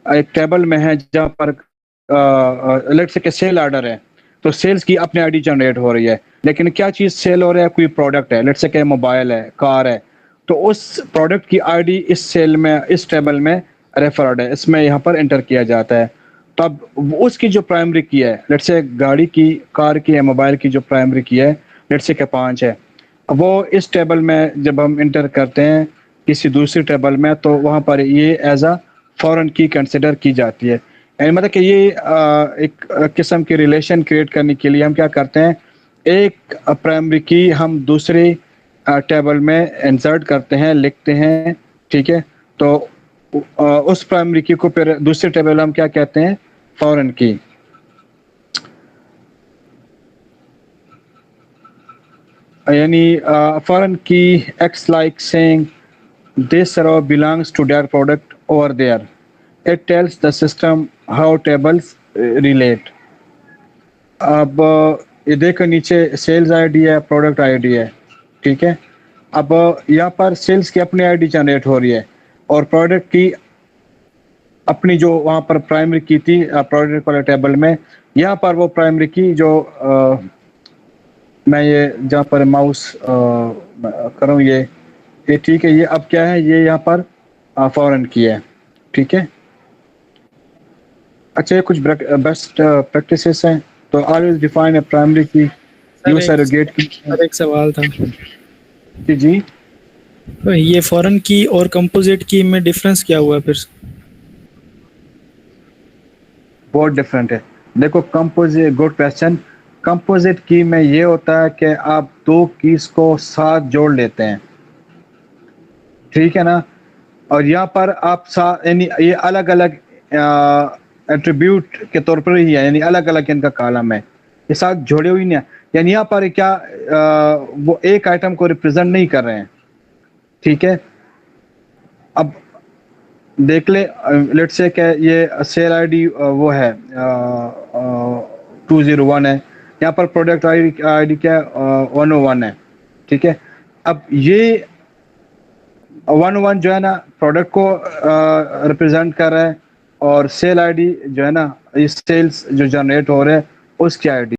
ایک ٹیبل میں ہے جہاں پر لیٹ سے کہ سیل آرڈر ہے، تو سیلز کی اپنی آئی ڈی جنریٹ ہو رہی ہے، لیکن کیا چیز سیل ہو رہا ہے؟ کوئی پروڈکٹ ہے، لیٹ سے کہ موبائل ہے، کار ہے، تو اس پروڈکٹ کی آئی ڈی اس سیل میں، اس ٹیبل میں ریفرڈ ہے، اس میں یہاں پر انٹر کیا جاتا ہے. تو اب اس کی جو پرائمری کی ہے، لیٹ سے گاڑی کی، کار کی یا موبائل کی جو پرائمری کی ہے، لیٹ سے کہ 5 ہے، وہ اس ٹیبل میں جب ہم انٹر کرتے ہیں کسی دوسری ٹیبل میں، تو وہاں پر یہ ایز اے فورن کی کنسیڈر کی جاتی ہے. یعنی مطلب کہ یہ ایک قسم کی ریلیشن کریٹ کرنے کے لیے ہم کیا کرتے ہیں، ایک پرائمری کی ہم دوسری ٹیبل میں انسرٹ کرتے ہیں، لکھتے ہیں، ٹھیک ہے. تو اس پرائمری کی کو پھر دوسری ٹیبل ہم کیا کہتے ہیں، فورن کی. یعنی فورن کی ایکس لائک سینگ this row belongs to their product over there. It tells the system how tables relate. اب یہ دیکھو نیچے سیلز آئی ڈی ہے، پروڈکٹ آئی ڈی ہے، ٹھیک ہے. اب یہاں پر سیلز کی اپنی آئی ڈی جنریٹ ہو رہی ہے اور پروڈکٹ کی اپنی جو وہاں پر پرائمری کی تھی پروڈکٹ والے ٹیبل میں، یہاں پر وہ پرائمری کی جو میں یہ جہاں پر ماؤس کروں یہ ٹھیک ہے. یہ اب کیا ہے، یہ یہاں پر فورن کی ہے، ٹھیک ہے. اچھا، یہ کچھ بیسٹ پریکٹسز ہیں. تو always define a primary key, use surrogate key. Sir ایک سوال تھا جی، یہ فورن کی اور کمپوزٹ کی میں ڈفرنس کیا ہوا پھر؟ بہت ڈفرینٹ ہے. دیکھو composite, good question. Composite key میں یہ ہوتا ہے کہ آپ 2 کیز کو ساتھ جوڑ لیتے ہیں، ٹھیک ہے نا. اور یہاں پر آپ یعنی یہ الگ الگ ایٹریبیوٹ کے طور پر ہی ہے، یعنی الگ الگ ان کا کالم ہے، یہ ساتھ جوڑے ہوئی نہیں ہے. یعنی یہاں پر کیا وہ ایک آئٹم کو ریپرزینٹ نہیں کر رہے ہیں، ٹھیک ہے. اب دیکھ لیں، لیٹ سے کہ یہ سیل آئی ڈی وہ ہے 201 ہے، یہاں پر پروڈکٹ آئی ڈی کیا 101 ہے، ٹھیک ہے. اب یہ 101 جو ہے نا پروڈکٹ کو ریپرزینٹ کر رہا ہے، اور سیل آئی ڈی جو ہے نا یہ سیلز جو جنریٹ ہو رہے ہیں اس کی آئی ڈی